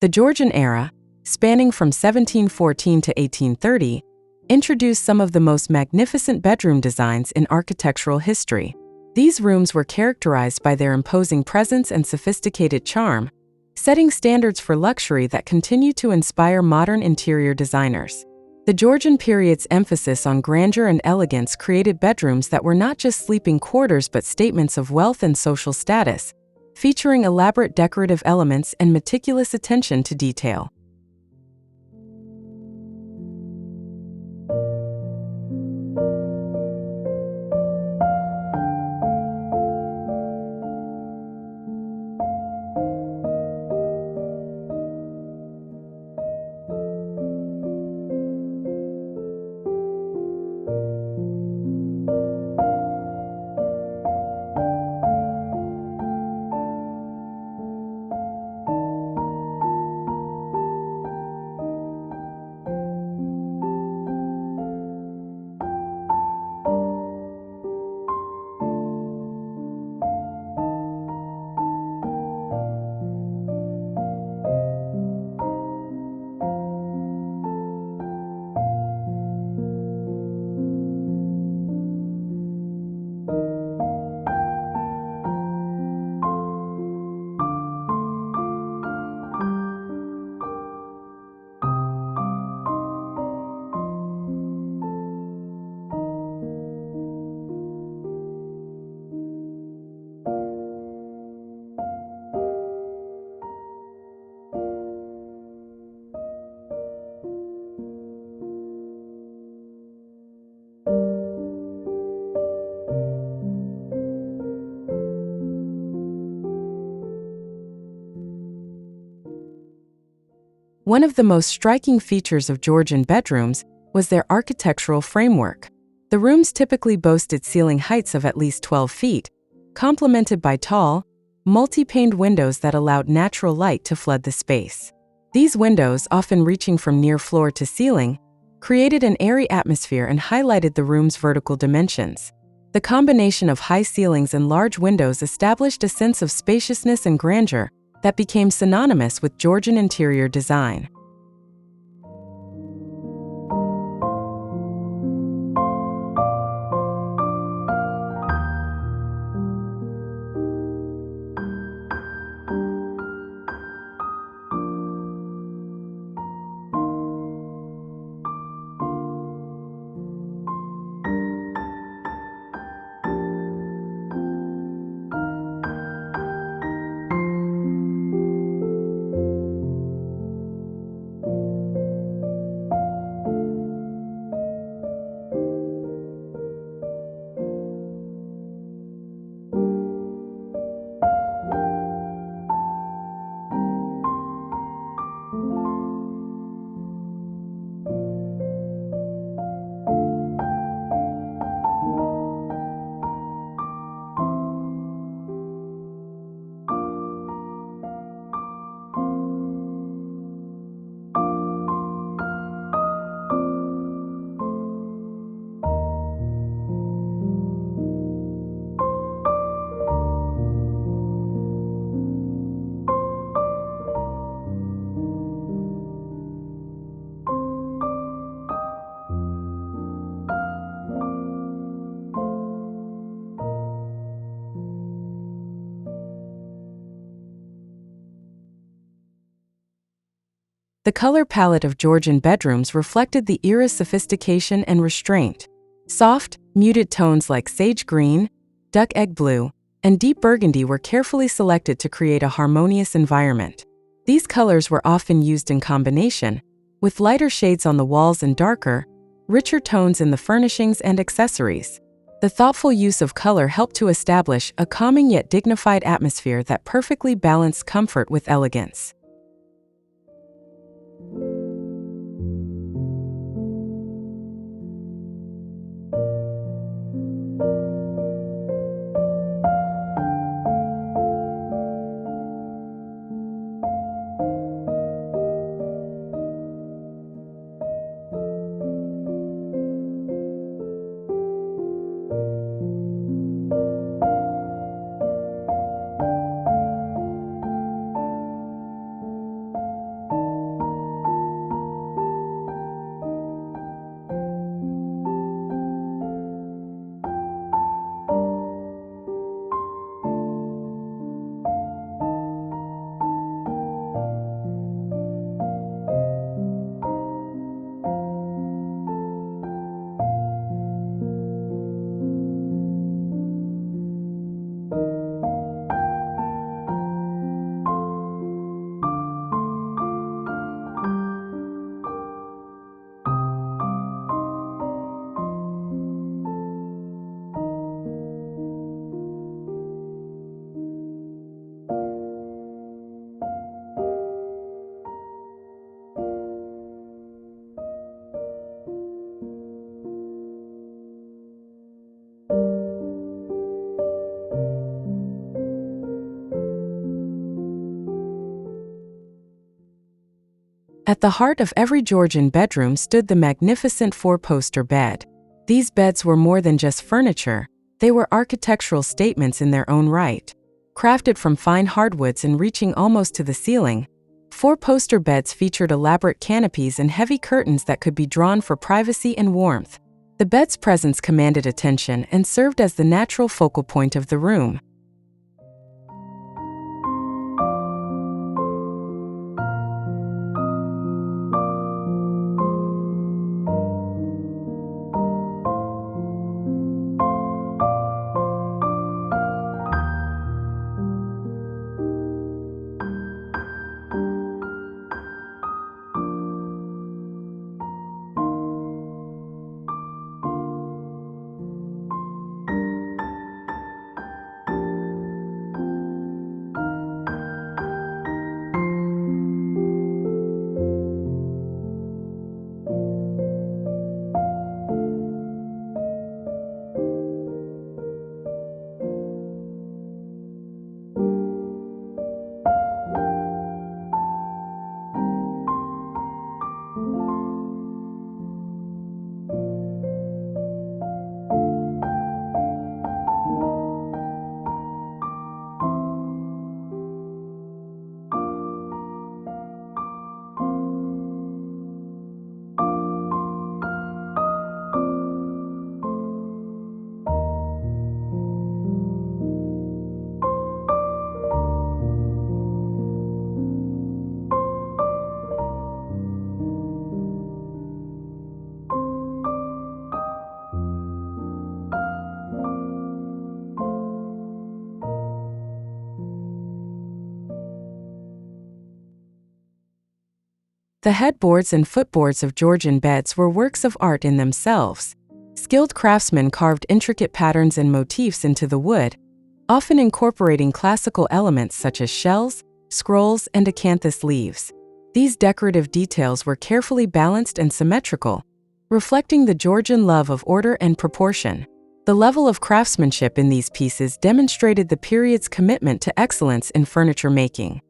The Georgian era, spanning from 1714 to 1830, introduced some of the most magnificent bedroom designs in architectural history. These rooms were characterized by their imposing presence and sophisticated charm, setting standards for luxury that continue to inspire modern interior designers. The Georgian period's emphasis on grandeur and elegance created bedrooms that were not just sleeping quarters but statements of wealth and social status, featuring elaborate decorative elements and meticulous attention to detail. One of the most striking features of Georgian bedrooms was their architectural framework. The rooms typically boasted ceiling heights of at least 12 feet, complemented by tall, multi-paned windows that allowed natural light to flood the space. These windows, often reaching from near floor to ceiling, created an airy atmosphere and highlighted the room's vertical dimensions. The combination of high ceilings and large windows established a sense of spaciousness and grandeur that became synonymous with Georgian interior design. The color palette of Georgian bedrooms reflected the era's sophistication and restraint. Soft, muted tones like sage green, duck egg blue, and deep burgundy were carefully selected to create a harmonious environment. These colors were often used in combination, with lighter shades on the walls and darker, richer tones in the furnishings and accessories. The thoughtful use of color helped to establish a calming yet dignified atmosphere that perfectly balanced comfort with elegance. At the heart of every Georgian bedroom stood the magnificent four-poster bed. These beds were more than just furniture, they were architectural statements in their own right. Crafted from fine hardwoods and reaching almost to the ceiling, four-poster beds featured elaborate canopies and heavy curtains that could be drawn for privacy and warmth. The bed's presence commanded attention and served as the natural focal point of the room. The headboards and footboards of Georgian beds were works of art in themselves. Skilled craftsmen carved intricate patterns and motifs into the wood, often incorporating classical elements such as shells, scrolls, and acanthus leaves. These decorative details were carefully balanced and symmetrical, reflecting the Georgian love of order and proportion. The level of craftsmanship in these pieces demonstrated the period's commitment to excellence in furniture making.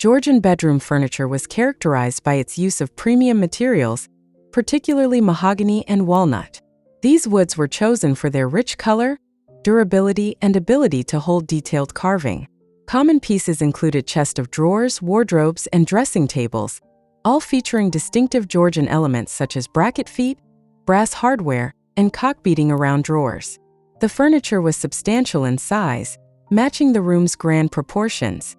Georgian bedroom furniture was characterized by its use of premium materials, particularly mahogany and walnut. These woods were chosen for their rich color, durability, and ability to hold detailed carving. Common pieces included chests of drawers, wardrobes, and dressing tables, all featuring distinctive Georgian elements such as bracket feet, brass hardware, and cock beating around drawers. The furniture was substantial in size, matching the room's grand proportions.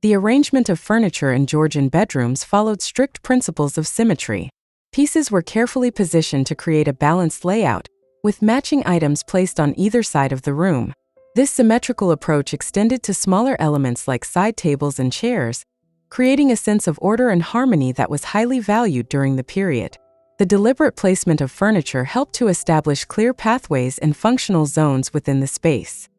The arrangement of furniture in Georgian bedrooms followed strict principles of symmetry. Pieces were carefully positioned to create a balanced layout, with matching items placed on either side of the room. This symmetrical approach extended to smaller elements like side tables and chairs, creating a sense of order and harmony that was highly valued during the period. The deliberate placement of furniture helped to establish clear pathways and functional zones within the space.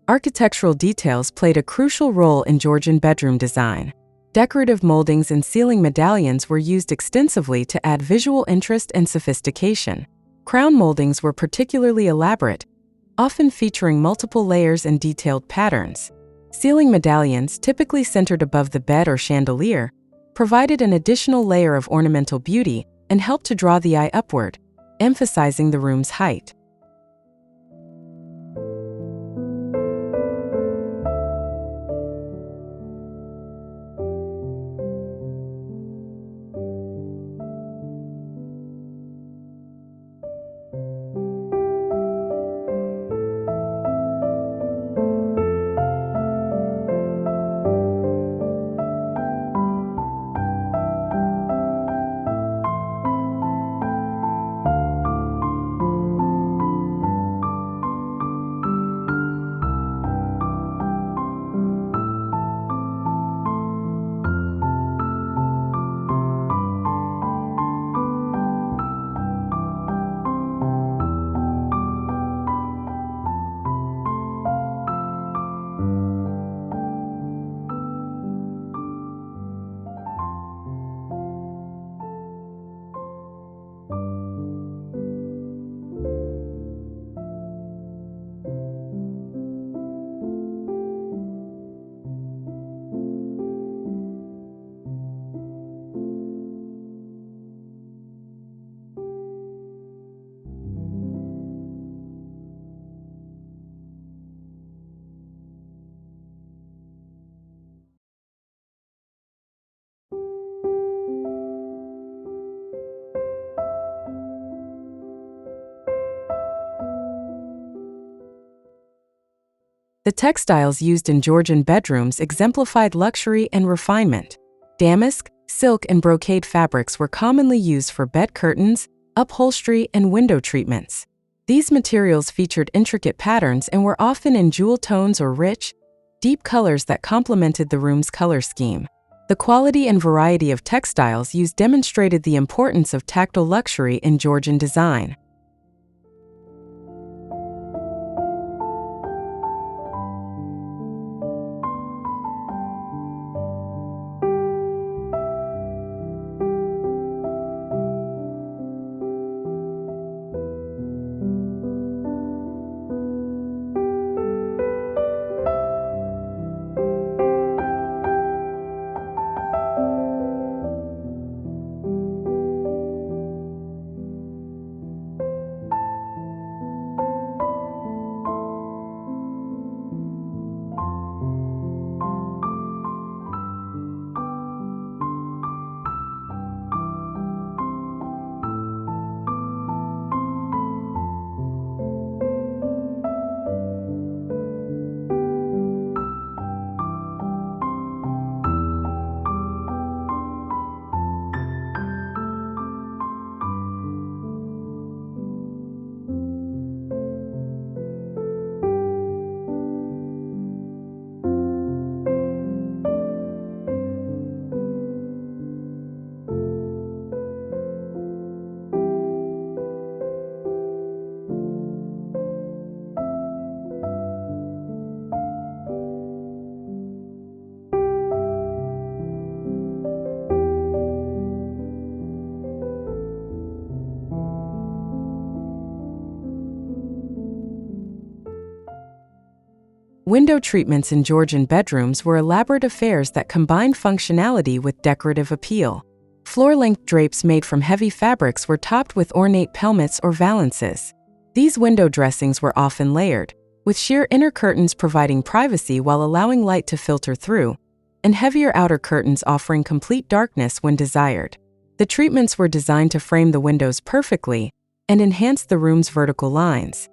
Architectural details played a crucial role in Georgian bedroom design. Decorative moldings and ceiling medallions were used extensively to add visual interest and sophistication. Crown moldings were particularly elaborate, often featuring multiple layers and detailed patterns. Ceiling medallions, typically centered above the bed or chandelier, provided an additional layer of ornamental beauty and helped to draw the eye upward, emphasizing the room's height. The textiles used in Georgian bedrooms exemplified luxury and refinement. Damask, silk, and brocade fabrics were commonly used for bed curtains, upholstery, and window treatments. These materials featured intricate patterns and were often in jewel tones or rich, deep colors that complemented the room's color scheme. The quality and variety of textiles used demonstrated the importance of tactile luxury in Georgian design. Window treatments in Georgian bedrooms were elaborate affairs that combined functionality with decorative appeal. Floor-length drapes made from heavy fabrics were topped with ornate pelmets or valances. These window dressings were often layered, with sheer inner curtains providing privacy while allowing light to filter through, and heavier outer curtains offering complete darkness when desired. The treatments were designed to frame the windows perfectly and enhance the room's vertical lines.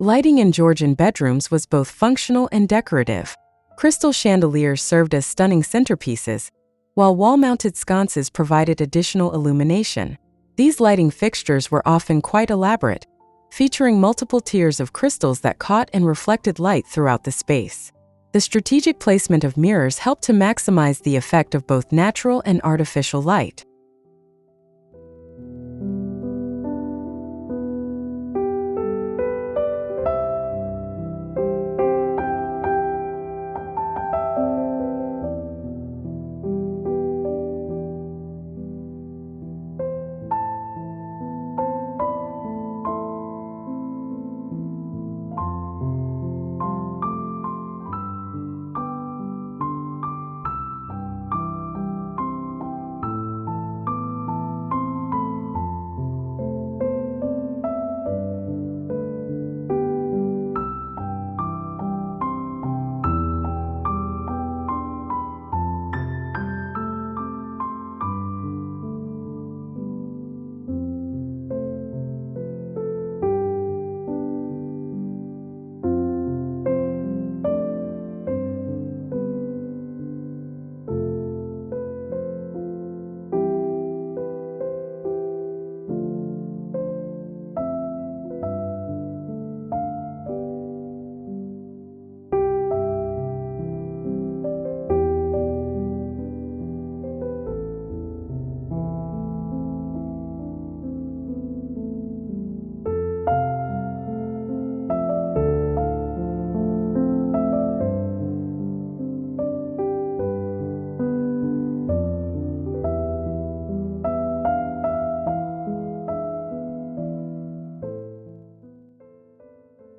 Lighting in Georgian bedrooms was both functional and decorative. Crystal chandeliers served as stunning centerpieces, while wall-mounted sconces provided additional illumination. These lighting fixtures were often quite elaborate, featuring multiple tiers of crystals that caught and reflected light throughout the space. The strategic placement of mirrors helped to maximize the effect of both natural and artificial light.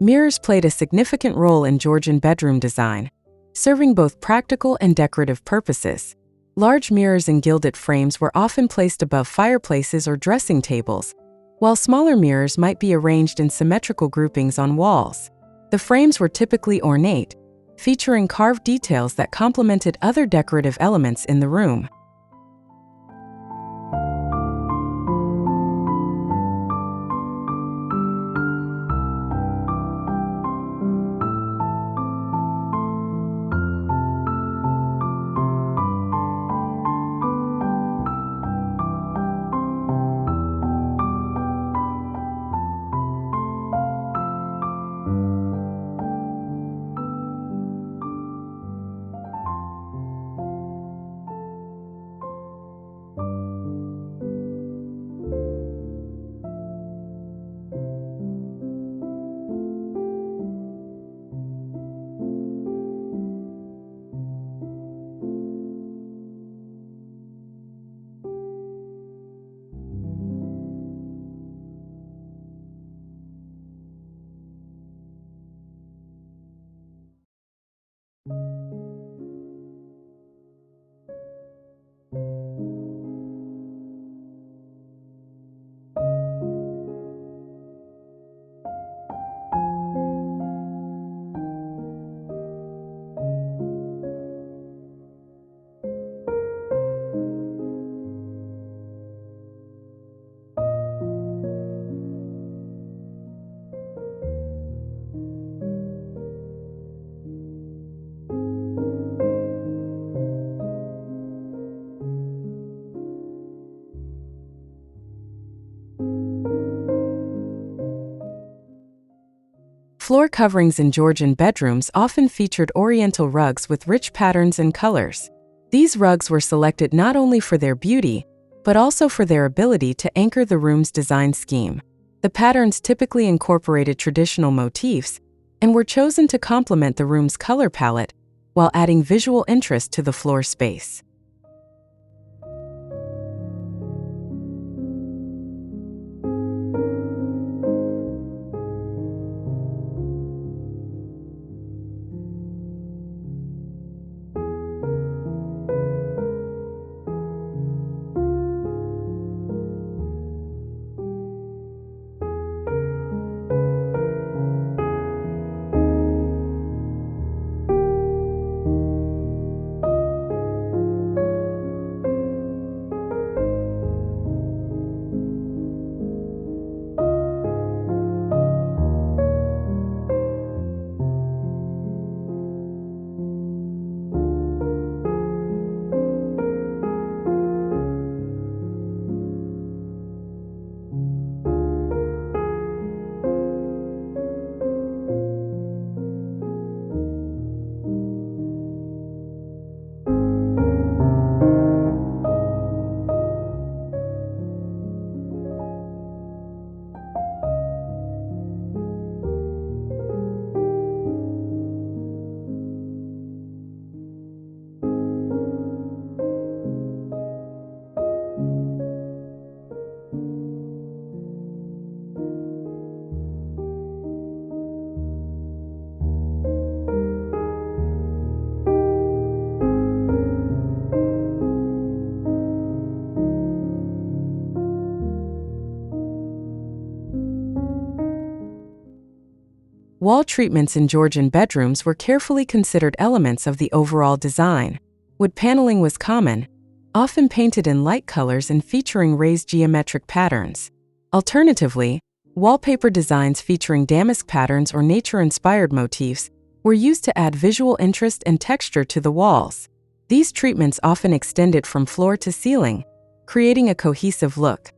Mirrors played a significant role in Georgian bedroom design, serving both practical and decorative purposes. Large mirrors in gilded frames were often placed above fireplaces or dressing tables, while smaller mirrors might be arranged in symmetrical groupings on walls. The frames were typically ornate, featuring carved details that complemented other decorative elements in the room. Floor coverings in Georgian bedrooms often featured oriental rugs with rich patterns and colors. These rugs were selected not only for their beauty, but also for their ability to anchor the room's design scheme. The patterns typically incorporated traditional motifs and were chosen to complement the room's color palette while adding visual interest to the floor space. Wall treatments in Georgian bedrooms were carefully considered elements of the overall design. Wood paneling was common, often painted in light colors and featuring raised geometric patterns. Alternatively, wallpaper designs featuring damask patterns or nature-inspired motifs were used to add visual interest and texture to the walls. These treatments often extended from floor to ceiling, creating a cohesive look.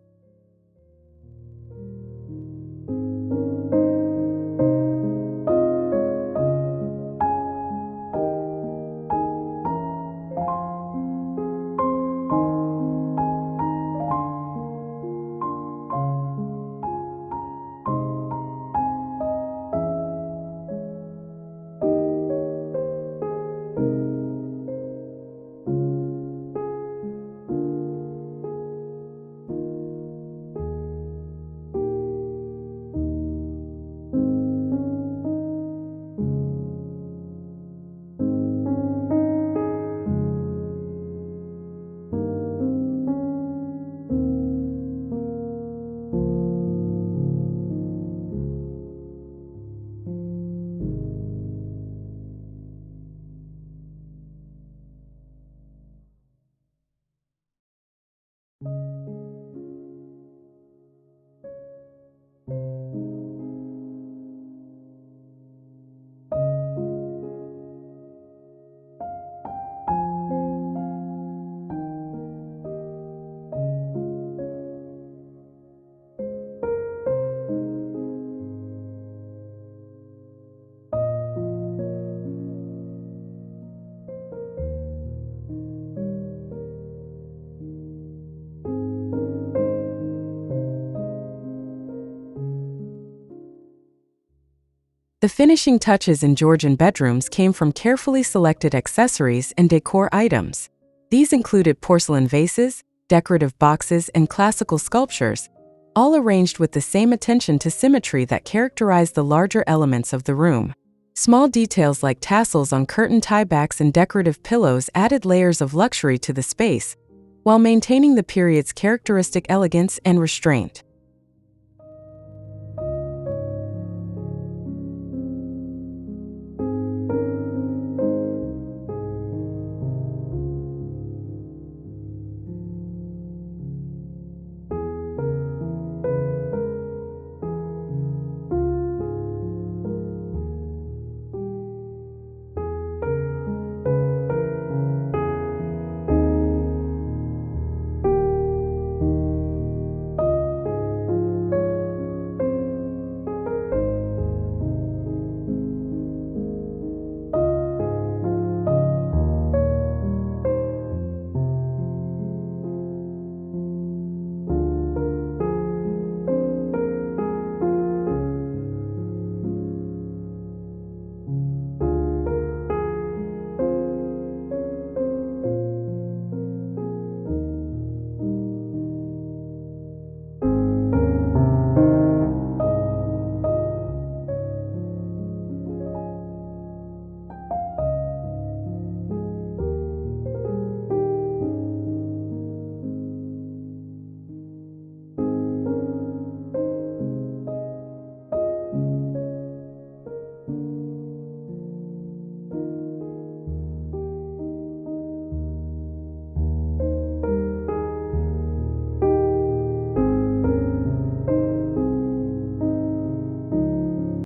The finishing touches in Georgian bedrooms came from carefully selected accessories and decor items. These included porcelain vases, decorative boxes, and classical sculptures, all arranged with the same attention to symmetry that characterized the larger elements of the room. Small details like tassels on curtain tiebacks and decorative pillows added layers of luxury to the space, while maintaining the period's characteristic elegance and restraint.